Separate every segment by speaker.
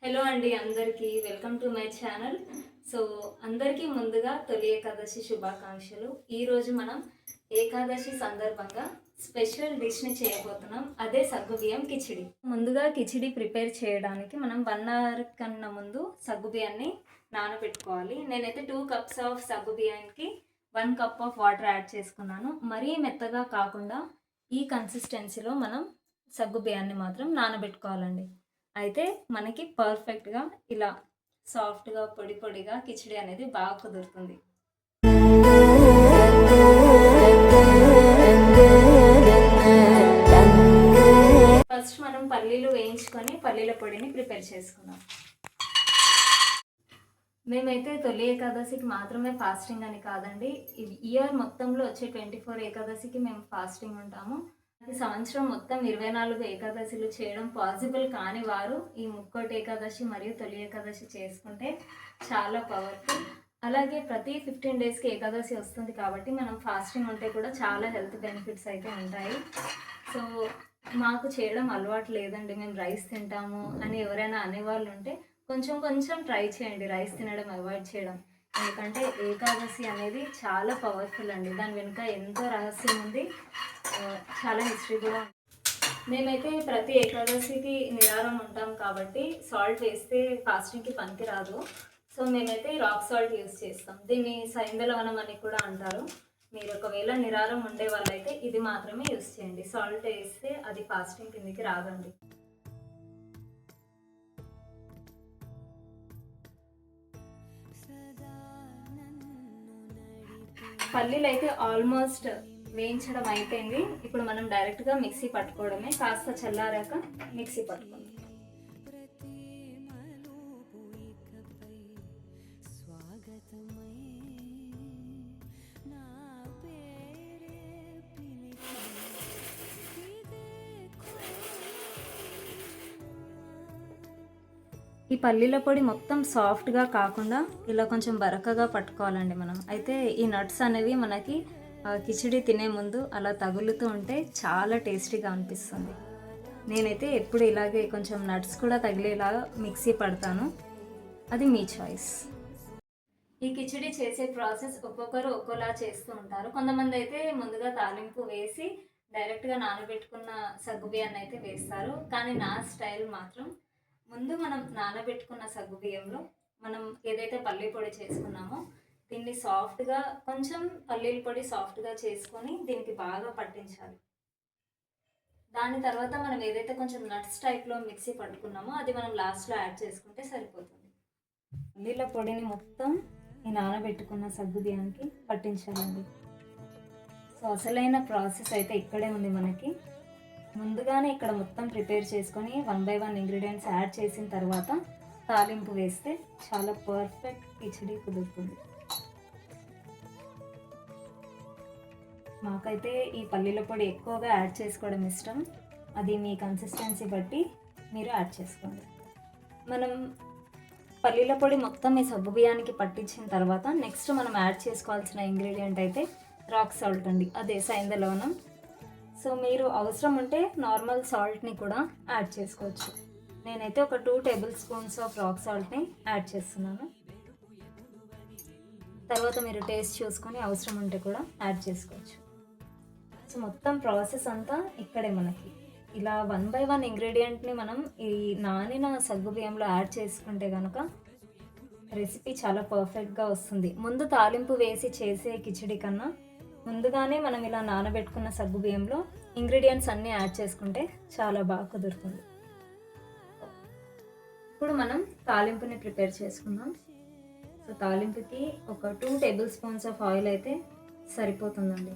Speaker 1: Hello అండి అందరికీ welcome to my channel. So అందరికీ ముందుగా తొలి ఏకాదశి శుభాకాంక్షలు. ఈరోజు మనం ఏకాదశి సందర్భంగా స్పెషల్ డిష్ని చేయబోతున్నాం, అదే సగ్గుబియ్యం కిచిడి. ముందుగా కిచిడి ప్రిపేర్ చేయడానికి మనం 1 అవర్ కన్నా ముందు సగ్గుబియ్యాన్ని నానబెట్టుకోవాలి. నేనైతే 2 కప్స్ ఆఫ్ సగ్గుబియ్యానికి 1 కప్ ఆఫ్ వాటర్ యాడ్ చేసుకున్నాను. మరీ మెత్తగా కాకుండా ఈ కన్సిస్టెన్సీలో మనం సగ్గుబియ్యాన్ని మాత్రం నానబెట్టుకోవాలండి. అయితే మనకి పర్ఫెక్ట్గా ఇలా సాఫ్ట్గా పొడి పొడిగా కిచిడి అనేది బాగా కుదురుతుంది. ఫస్ట్ మనం పల్లీలు వేయించుకొని పల్లీల పొడిని ప్రిపేర్ చేసుకుందాం. మేమైతే తొలి ఏకాదశికి మాత్రమే ఫాస్టింగ్ అని కాదండి, ఇయర్ మొత్తంలో వచ్చే 24 ఏకాదశికి మేము ఫాస్టింగ్ ఉంటాము. ఈ సంవత్సరం మొత్తం 24 ఏకాదశిలు చేయడం పాసిబుల్ కాని వారు ఈ ముక్కోటి ఏకాదశి మరియు తొలి ఏకాదశి చేసుకుంటే చాలా పవర్ఫుల్. అలాగే ప్రతి 15 డేస్కి ఏకాదశి వస్తుంది కాబట్టి మనం ఫాస్టింగ్ ఉంటే కూడా చాలా హెల్త్ బెనిఫిట్స్ అయితే ఉంటాయి. సో మాకు చేయడం అలవాటు లేదండి, మేము రైస్ తింటాము అని ఎవరైనా అనేవాళ్ళు ఉంటే కొంచెం కొంచెం ట్రై చేయండి రైస్ తినడం అవాయిడ్ చేయడం. ఎందుకంటే ఏకాదశి అనేది చాలా పవర్ఫుల్ అండి, దాని వెనుక ఎంతో రహస్యం ఉంది, చాలా హిస్టరీ కూడా. మేమైతే ప్రతి ఏకాదశికి నిరారం ఉంటాం కాబట్టి సాల్ట్ వేస్తే ఫాస్టింగ్కి పనికి రాదు. సో మేమైతే రాక్ సాల్ట్ యూస్ చేస్తాం, దీన్ని సైంధలవనం అని కూడా అంటారు. మీరు ఒకవేళ నిరారం ఉండే వాళ్ళైతే ఇది మాత్రమే యూస్ చేయండి, సాల్ట్ వేస్తే అది ఫాస్టింగ్ కిందికి రాదండి. పల్లీలు అయితే ఆల్మోస్ట్ వేయించడం అయిపోయింది. ఇప్పుడు మనం డైరెక్ట్గా మిక్సీ పట్టుకోవడమే, కాస్త చల్లారాక మిక్సీ పట్టుకోండి. ఈ పల్లీల పొడి మొత్తం సాఫ్ట్గా కాకుండా ఇలా కొంచెం బరకగా పట్టుకోవాలండి మనం. అయితే ఈ నట్స్ అనేవి మనకి కిచిడి తినే ముందు అలా తగులుతూ ఉంటే చాలా టేస్టీగా అనిపిస్తుంది. నేనైతే ఎప్పుడు ఇలాగే కొంచెం నట్స్ కూడా తగిలేలాగా మిక్సీ పడతాను, అది మీ చాయిస్. ఈ కిచిడి చేసే ప్రాసెస్ ఒక్కొక్కరు ఒక్కోలా చేస్తూ ఉంటారు. కొంతమంది అయితే ముందుగా తాలింపు వేసి డైరెక్ట్గా నానబెట్టుకున్న సగ్గుబియ్యాన్ని అయితే వేస్తారు. కానీ నా స్టైల్ మాత్రం ముందు మనం నానబెట్టుకున్న సగ్గుబియ్యంలో మనం ఏదైతే పల్లీ పొడి చేసుకున్నామో దీన్ని సాఫ్ట్గా, కొంచెం పల్లీల పొడి సాఫ్ట్గా చేసుకొని దీనికి బాగా పట్టించాలి. దాని తర్వాత మనం ఏదైతే కొంచెం నట్స్ టైప్లో మిక్సీ పట్టుకున్నామో అది మనం లాస్ట్లో యాడ్ చేసుకుంటే సరిపోతుంది. పల్లీల పొడిని మొత్తం ఈ నానబెట్టుకున్న సగ్గుబియ్యానికి పట్టించాలండి. సో అసలైన ప్రాసెస్ అయితే ఇక్కడే ఉంది మనకి. ముందుగానే ఇక్కడ మొత్తం ప్రిపేర్ చేసుకొని 1 by 1 ఇంగ్రీడియంట్స్ యాడ్ చేసిన తర్వాత తాలింపు వేస్తే చాలా పర్ఫెక్ట్ కిచిడి కుదురుతుంది. మాకైతే ఈ పల్లీల పొడి ఎక్కువగా యాడ్ చేసుకోవడం ఇష్టం, అది మీ కన్సిస్టెన్సీ బట్టి మీరు యాడ్ చేసుకోండి. మనం పల్లీల పొడి మొత్తం ఈ సగ్గుబియ్యానికి పట్టించిన తర్వాత నెక్స్ట్ మనం యాడ్ చేసుకోవాల్సిన ఇంగ్రీడియంట్ అయితే రాక్ సాల్ట్ అండి, అదే సైంధలవనం. సో మీరు అవసరం ఉంటే నార్మల్ సాల్ట్ని కూడా యాడ్ చేసుకోవచ్చు. నేనైతే ఒక 2 టేబుల్ స్పూన్స్ ఆఫ్ రాక్ సాల్ట్ని యాడ్ చేస్తున్నాను. తర్వాత మీరు టేస్ట్ చూసుకొని అవసరం ఉంటే కూడా యాడ్ చేసుకోవచ్చు. సో మొత్తం ప్రాసెస్ అంతా ఇక్కడే మనకి ఇలా 1 by 1 ఇంగ్రీడియంట్ని మనం ఈ నానిన సగ్గుబియ్యంలో యాడ్ చేసుకుంటే కనుక రెసిపీ చాలా పర్ఫెక్ట్గా వస్తుంది. ముందు తాలింపు వేసి చేసే కిచిడి కన్నా ముందుగానే మనం ఇలా నానబెట్టుకున్న సగ్గుబియ్యంలో ఇంగ్రీడియంట్స్ అన్నీ యాడ్ చేసుకుంటే చాలా బాగా కుదురుతుంది. ఇప్పుడు మనం తాలింపుని ప్రిపేర్ చేసుకుందాం. సో తాలింపుకి ఒక 2 టేబుల్ స్పూన్స్ ఆఫ్ ఆయిల్ అయితే సరిపోతుందండి.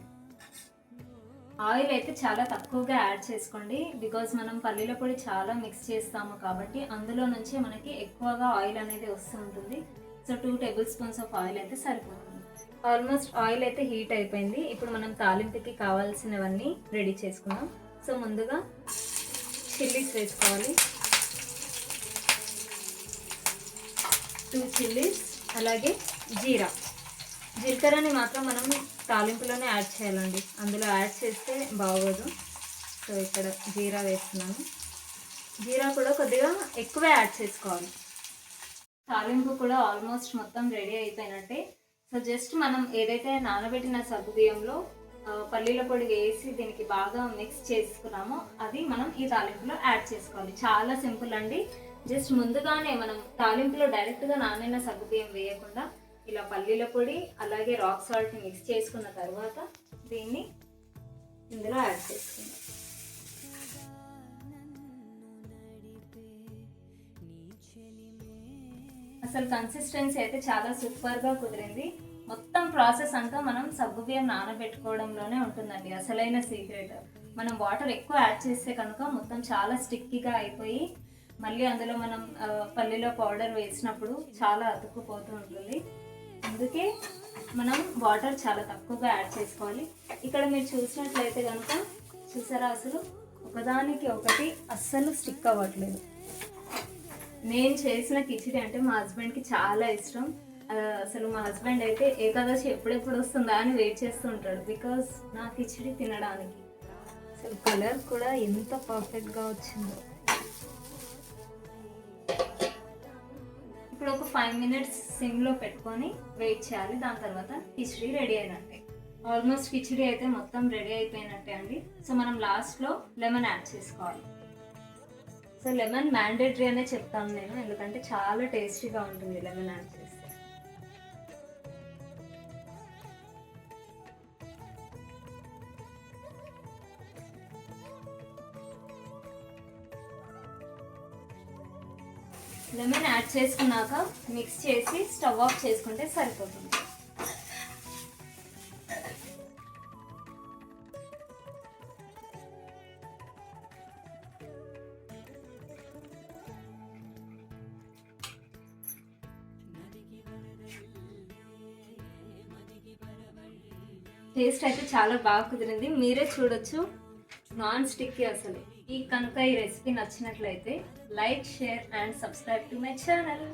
Speaker 1: ఆయిల్ అయితే చాలా తక్కువగా యాడ్ చేసుకోండి, బికాజ్ మనం పల్లీల పొడి చాలా మిక్స్ చేస్తాము కాబట్టి అందులో నుంచి మనకి ఎక్కువగా ఆయిల్ అనేది వస్తూ ఉంటుంది. So 2 table spoons of oil అయితే సరిపోతుంది. ఆల్మోస్ట్ ఆయిల్ అయితే హీట్ అయిపోయింది. ఇప్పుడు మనం తాలింపుకి కావాల్సినవన్నీ రెడీ చేసుకుందాం. సో ముందుగా చిల్లీస్ వేసుకోవాలి, 2 చిల్లీస్, అలాగే జీలకర్రని మాత్రం మనం తాలింపులోనే యాడ్ చేయాలండి, అందులో యాడ్ చేస్తే బాగోదు. సో ఇక్కడ జీరా వేస్తున్నాను. జీరా కూడా కొద్దిగా ఎక్కువే యాడ్ చేసుకోవాలి. తాలింపు కూడా ఆల్మోస్ట్ మొత్తం రెడీ అయిపోయినట్టే. సో జస్ట్ మనం ఏదైతే నానబెట్టిన సగ్గుబియ్యంలో పల్లీల పొడి వేసి దీనికి బాగా మిక్స్ చేసుకున్నామో అది మనం ఈ తాలింపులో యాడ్ చేసుకోవాలి. చాలా సింపుల్ అండి. జస్ట్ ముందుగానే మనం తాలింపులో డైరెక్ట్గా నానిన సగ్గుబియ్యం వేయకుండా ఇలా పల్లీల పొడి అలాగే రాక్ సాల్ట్ మిక్స్ చేసుకున్న తర్వాత దీన్ని ఇందులో యాడ్ చేసుకుందాం. అసలు కన్సిస్టెన్సీ అయితే చాలా సూపర్గా కుదిరింది. మొత్తం ప్రాసెస్ అంతా మనం సగ్గుబియ్యం నానబెట్టుకోవడంలోనే ఉంటుందండి అసలైన సీక్రెట్. మనం వాటర్ ఎక్కువ యాడ్ చేస్తే కనుక మొత్తం చాలా స్టిక్కీగా అయిపోయి మళ్ళీ అందులో మనం పల్లీలో పౌడర్ వేసినప్పుడు చాలా అతుక్కుపోతూ ఉంటుంది. అందుకే మనం వాటర్ చాలా తక్కువగా యాడ్ చేసుకోవాలి. ఇక్కడ మీరు చూసినట్లయితే కనుక చూసారా, అసలు ఒకదానికి ఒకటి అస్సలు స్టిక్ అవ్వట్లేదు. నేను చేసిన కిచిడి అంటే మా హస్బెండ్కి చాలా ఇష్టం. అసలు మా హస్బెండ్ అయితే ఏకాదశి ఎప్పుడెప్పుడు వస్తుందా అని వెయిట్ చేస్తూ ఉంటాడు బికాస్ నా కిచిడి తినడానికి. అసలు కలర్ కూడా ఎంత పర్ఫెక్ట్గా వచ్చిందో. ఇప్పుడు ఒక 5 minutes సిమ్లో పెట్టుకొని వెయిట్ చేయాలి. దాని తర్వాత కిచిడి రెడీ అయినట్టే. ఆల్మోస్ట్ కిచిడి అయితే మొత్తం రెడీ అయిపోయినట్టే అండి. సో మనం లాస్ట్లో లెమన్ యాడ్ చేసుకోవాలి. సో లెమన్ మ్యాండేటరీ అనే చెప్తాను నేను, ఎందుకంటే చాలా టేస్టీగా ఉంటుంది లెమన్ యాడ్ చేస్తే. లెమన్ యాడ్ చేసుకున్నాక మిక్స్ చేసి స్టవ్ ఆఫ్ చేసుకుంటే సరిపోతుంది. టేస్ట్ అయితే చాలా బాగా కుదిరింది, మీరే చూడొచ్చు. నాన్ స్టిక్కీ అసలు. ఈ కనుక ఈ రెసిపీ నచ్చినట్లయితే like, share and subscribe to my channel.